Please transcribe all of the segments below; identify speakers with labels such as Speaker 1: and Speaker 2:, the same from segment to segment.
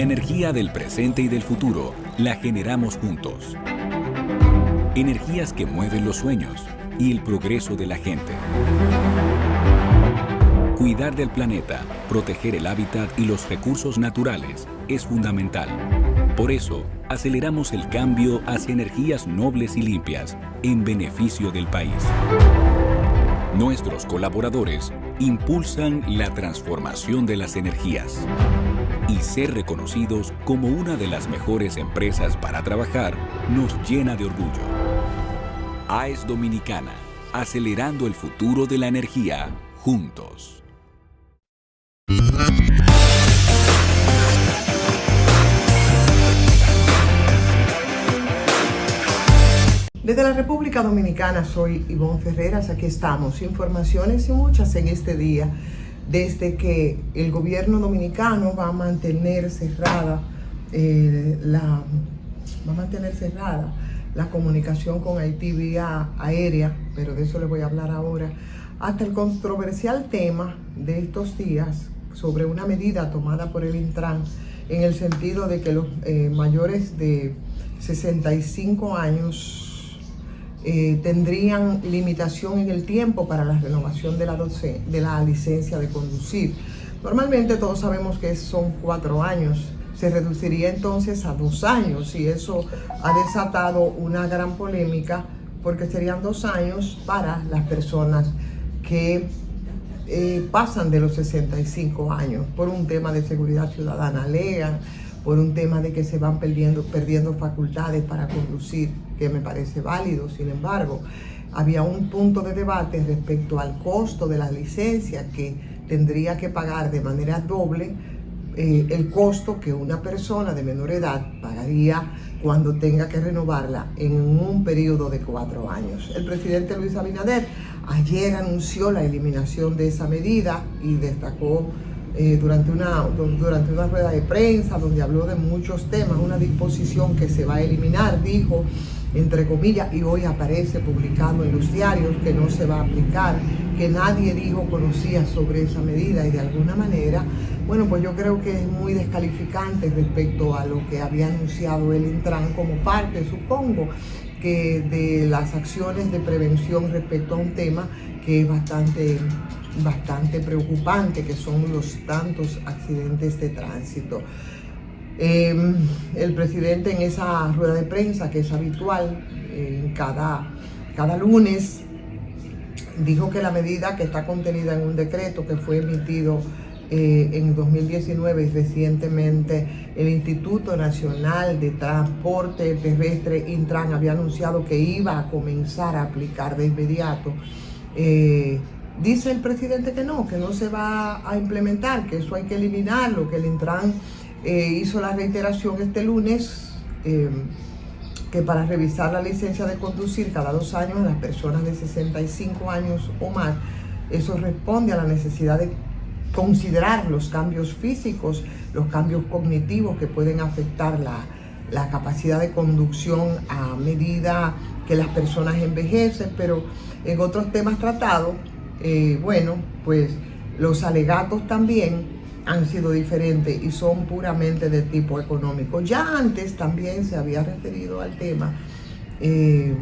Speaker 1: energía del presente y del futuro la generamos juntos. Energías que mueven los sueños y el progreso de la gente. Cuidar del planeta, proteger el hábitat y los recursos naturales es fundamental. Por eso, aceleramos el cambio hacia energías nobles y limpias en beneficio del país. Nuestros colaboradores impulsan la transformación de las energías y ser reconocidos como una de las mejores empresas para trabajar nos llena de orgullo. AES Dominicana, acelerando el futuro de la energía juntos.
Speaker 2: Desde la República Dominicana soy Ivonne Ferreras, aquí estamos, informaciones y muchas en este día, desde que el gobierno dominicano va a mantener cerrada la comunicación con Haití vía aérea, pero de eso les voy a hablar ahora, hasta el controversial tema de estos días sobre una medida tomada por el Intran en el sentido de que los mayores de 65 años tendrían limitación en el tiempo para la renovación de la licencia de conducir. Normalmente todos sabemos que son 4 años, se reduciría entonces a 2 años y eso ha desatado una gran polémica porque serían 2 años para las personas que pasan de los 65 años por un tema de seguridad ciudadana, alegan, por un tema de que se van perdiendo facultades para conducir, que me parece válido. Sin embargo, había un punto de debate respecto al costo de la licencia, que tendría que pagar de manera doble el costo que una persona de menor edad pagaría cuando tenga que renovarla en un periodo de 4 años. El presidente Luis Abinader ayer anunció la eliminación de esa medida y destacó durante una rueda de prensa donde habló de muchos temas, una disposición que se va a eliminar, dijo, entre comillas, y hoy aparece publicado en los diarios que no se va a aplicar, que nadie conocía sobre esa medida y de alguna manera, bueno, pues yo creo que es muy descalificante respecto a lo que había anunciado el Intran como parte, supongo, que de las acciones de prevención respecto a un tema que es bastante preocupante, que son los tantos accidentes de tránsito. El presidente en esa rueda de prensa, que es habitual cada lunes, dijo que la medida, que está contenida en un decreto que fue emitido en 2019 y recientemente el Instituto Nacional de Transporte Terrestre, Intran, había anunciado que iba a comenzar a aplicar de inmediato. Dice el presidente que no se va a implementar, que eso hay que eliminarlo, que el Intran hizo la reiteración este lunes que para revisar la licencia de conducir cada 2 años a las personas de 65 años o más, eso responde a la necesidad de considerar los cambios físicos, los cambios cognitivos que pueden afectar la capacidad de conducción a medida que las personas envejecen, pero en otros temas tratados, bueno, pues los alegatos también han sido diferentes y son puramente de tipo económico. Ya antes también se había referido al tema el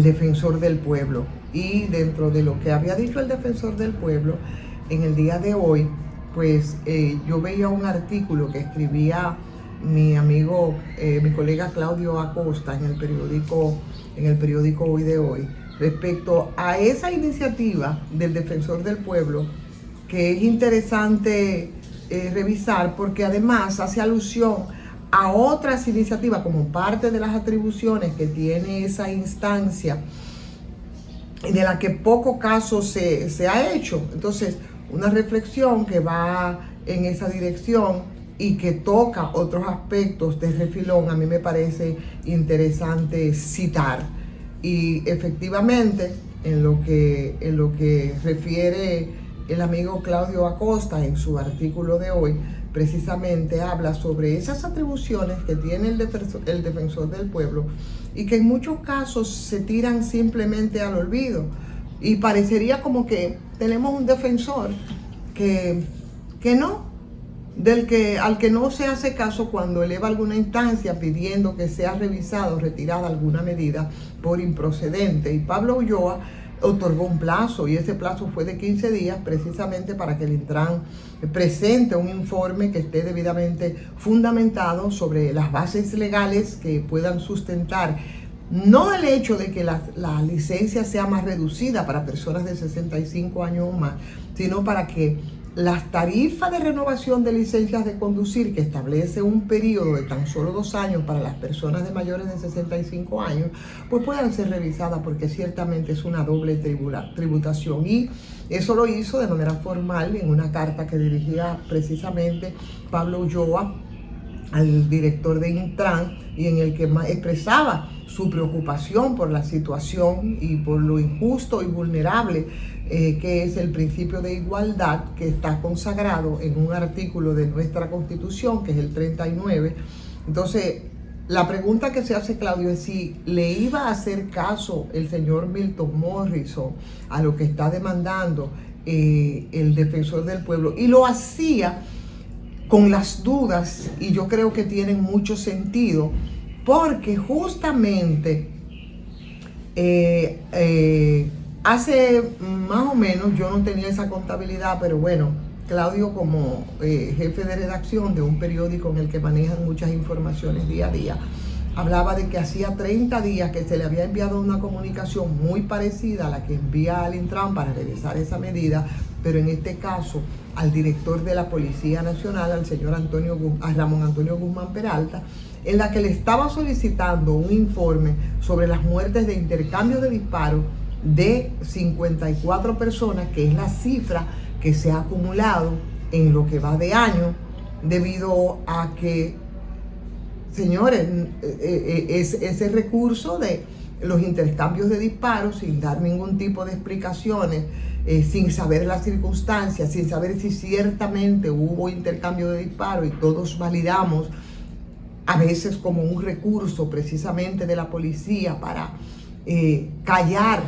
Speaker 2: defensor del pueblo, y dentro de lo que había dicho el defensor del pueblo en el día de hoy, pues yo veía un artículo que escribía mi amigo, mi colega Claudio Acosta en el periódico Hoy de Hoy, respecto a esa iniciativa del defensor del pueblo, que es interesante revisar porque además hace alusión a otras iniciativas como parte de las atribuciones que tiene esa instancia y de la que poco caso se ha hecho. Entonces, una reflexión que va en esa dirección y que toca otros aspectos de refilón, a mí me parece interesante citar. Y efectivamente, en lo que refiere el amigo Claudio Acosta en su artículo de hoy, precisamente habla sobre esas atribuciones que tiene el defensor del pueblo y que en muchos casos se tiran simplemente al olvido. Y parecería como que tenemos un defensor que al que no se hace caso cuando eleva alguna instancia pidiendo que sea revisada o retirada alguna medida por improcedente. Y Pablo Ulloa otorgó un plazo, y ese plazo fue de 15 días precisamente para que el Intran presente un informe que esté debidamente fundamentado sobre las bases legales que puedan sustentar no el hecho de que la licencia sea más reducida para personas de 65 años o más, sino para que las tarifas de renovación de licencias de conducir, que establece un periodo de tan solo 2 años para las personas de mayores de 65 años, pues puedan ser revisadas, porque ciertamente es una doble tributación. Y eso lo hizo de manera formal en una carta que dirigía precisamente Pablo Ulloa al director de Intran, y en el que expresaba su preocupación por la situación y por lo injusto y vulnerable que es el principio de igualdad, que está consagrado en un artículo de nuestra Constitución, que es el 39. Entonces, la pregunta que se hace, Claudio, es si le iba a hacer caso el señor Milton Morrison a lo que está demandando el defensor del pueblo, y lo hacía con las dudas, y yo creo que tienen mucho sentido, porque justamente hace más o menos, yo no tenía esa contabilidad, pero bueno, Claudio, como jefe de redacción de un periódico en el que manejan muchas informaciones día a día, hablaba de que hacía 30 días que se le había enviado una comunicación muy parecida a la que envía al Intran para revisar esa medida, pero en este caso al director de la Policía Nacional, al señor Ramón Antonio Guzmán Peralta, en la que le estaba solicitando un informe sobre las muertes de intercambio de disparos de 54 personas, que es la cifra que se ha acumulado en lo que va de año, debido a que, señores, ese recurso de los intercambios de disparos, sin dar ningún tipo de explicaciones, sin saber las circunstancias, sin saber si ciertamente hubo intercambio de disparos, y todos validamos a veces como un recurso precisamente de la policía para callar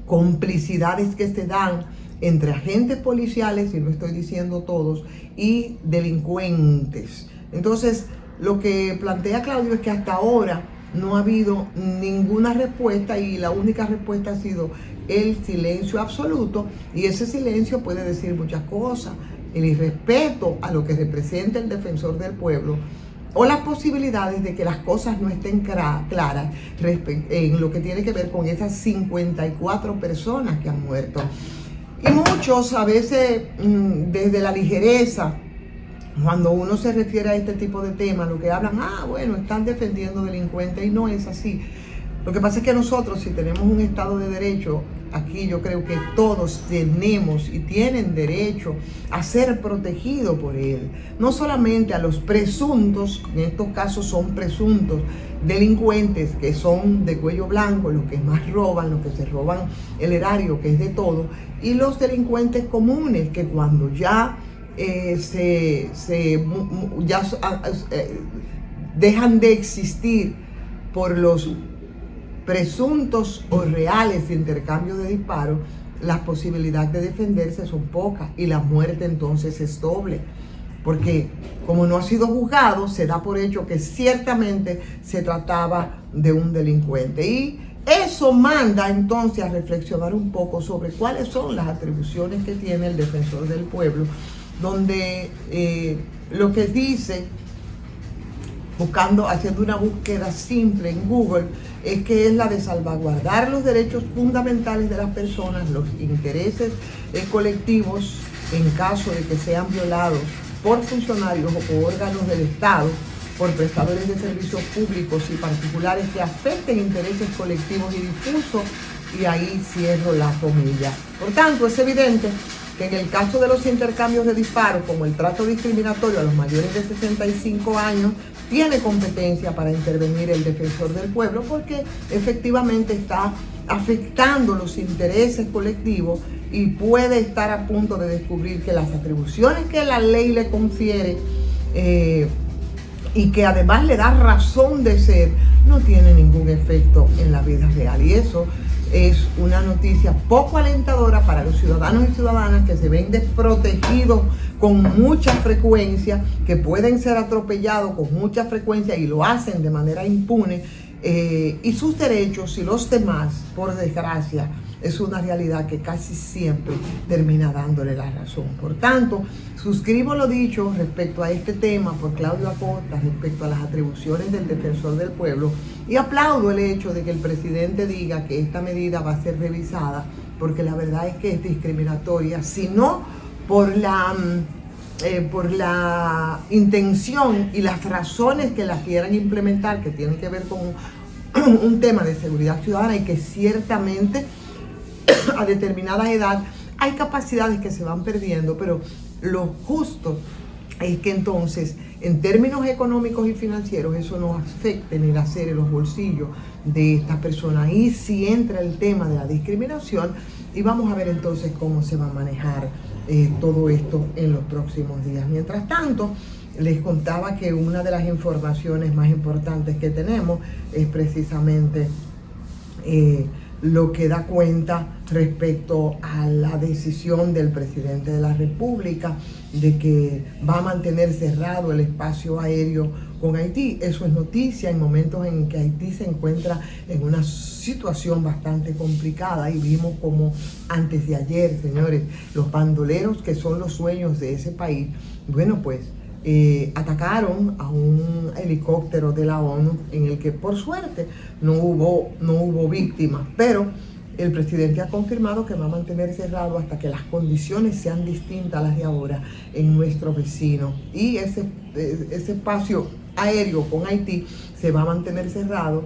Speaker 2: complicidades que se dan entre agentes policiales, y no estoy diciendo todos, y delincuentes. Entonces, lo que plantea Claudio es que hasta ahora no ha habido ninguna respuesta, y la única respuesta ha sido el silencio absoluto, y ese silencio puede decir muchas cosas: el irrespeto a lo que representa el defensor del pueblo, o las posibilidades de que las cosas no estén claras en lo que tiene que ver con esas 54 personas que han muerto. Y muchos, a veces, desde la ligereza, cuando uno se refiere a este tipo de temas, lo que hablan, bueno, están defendiendo delincuentes, y no es así. Lo que pasa es que nosotros, si tenemos un Estado de Derecho, aquí yo creo que todos tenemos y tienen derecho a ser protegidos por él. No solamente a los presuntos, en estos casos son presuntos delincuentes, que son de cuello blanco, los que más roban, los que se roban el erario, que es de todo, y los delincuentes comunes, que cuando ya dejan de existir por los presuntos o reales intercambios de disparos, las posibilidades de defenderse son pocas, y la muerte entonces es doble, porque como no ha sido juzgado, se da por hecho que ciertamente se trataba de un delincuente. Y eso manda entonces a reflexionar un poco sobre cuáles son las atribuciones que tiene el defensor del pueblo, donde lo que dice, haciendo una búsqueda simple en Google, es que es la de salvaguardar los derechos fundamentales de las personas, los intereses colectivos, en caso de que sean violados por funcionarios o por órganos del Estado, por prestadores de servicios públicos y particulares que afecten intereses colectivos y difusos, y ahí cierro la comilla. Por tanto, es evidente que en el caso de los intercambios de disparos, como el trato discriminatorio a los mayores de 65 años, tiene competencia para intervenir el defensor del pueblo, porque efectivamente está afectando los intereses colectivos y puede estar a punto de descubrir que las atribuciones que la ley le confiere y que además le da razón de ser, no tiene ningún efecto en la vida real. Y eso es una noticia poco alentadora para los ciudadanos y ciudadanas que se ven desprotegidos con mucha frecuencia, que pueden ser atropellados con mucha frecuencia y lo hacen de manera impune, y sus derechos y los demás, por desgracia, es una realidad que casi siempre termina dándole la razón. Por tanto, suscribo lo dicho respecto a este tema por Claudio Acosta, respecto a las atribuciones del Defensor del Pueblo, y aplaudo el hecho de que el presidente diga que esta medida va a ser revisada, porque la verdad es que es discriminatoria, sino por la intención y las razones que la quieran implementar, que tienen que ver con un tema de seguridad ciudadana, y que ciertamente a determinada edad hay capacidades que se van perdiendo, pero lo justo es que entonces, en términos económicos y financieros, eso no afecte ni lacere los bolsillos de estas personas. Y si entra el tema de la discriminación, y vamos a ver entonces cómo se va a manejar todo esto en los próximos días. Mientras tanto, les contaba que una de las informaciones más importantes que tenemos es precisamente lo que da cuenta respecto a la decisión del presidente de la República de que va a mantener cerrado el espacio aéreo con Haití. Eso es noticia en momentos en que Haití se encuentra en una situación bastante complicada, y vimos como antes de ayer, señores, los bandoleros, que son los dueños de ese país, bueno, pues atacaron a un helicóptero de la ONU, en el que por suerte no hubo víctimas, pero el presidente ha confirmado que va a mantener cerrado hasta que las condiciones sean distintas a las de ahora en nuestro vecino, y ese espacio aéreo con Haití se va a mantener cerrado,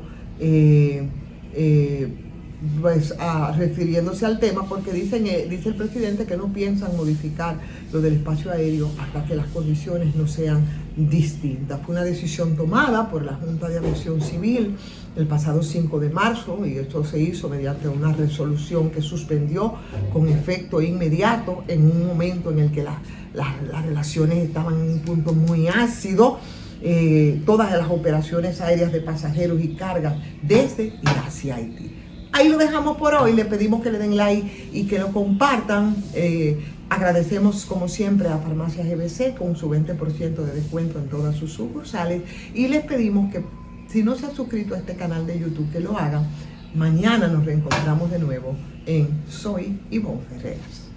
Speaker 2: refiriéndose al tema, porque dice el presidente que no piensan modificar lo del espacio aéreo hasta que las condiciones no sean distintas. Fue una decisión tomada por la Junta de Aviación Civil el pasado 5 de marzo, y esto se hizo mediante una resolución que suspendió con efecto inmediato en un momento en el que las relaciones estaban en un punto muy ácido, todas las operaciones aéreas de pasajeros y cargas desde y hacia Haití. Ahí lo dejamos por hoy. Le pedimos que le den like y que lo compartan. Agradecemos como siempre a Farmacias GBC con su 20% de descuento en todas sus sucursales, y les pedimos que, si no se ha suscrito a este canal de YouTube, que lo hagan. Mañana nos reencontramos de nuevo en Soy Ivonne Ferreras.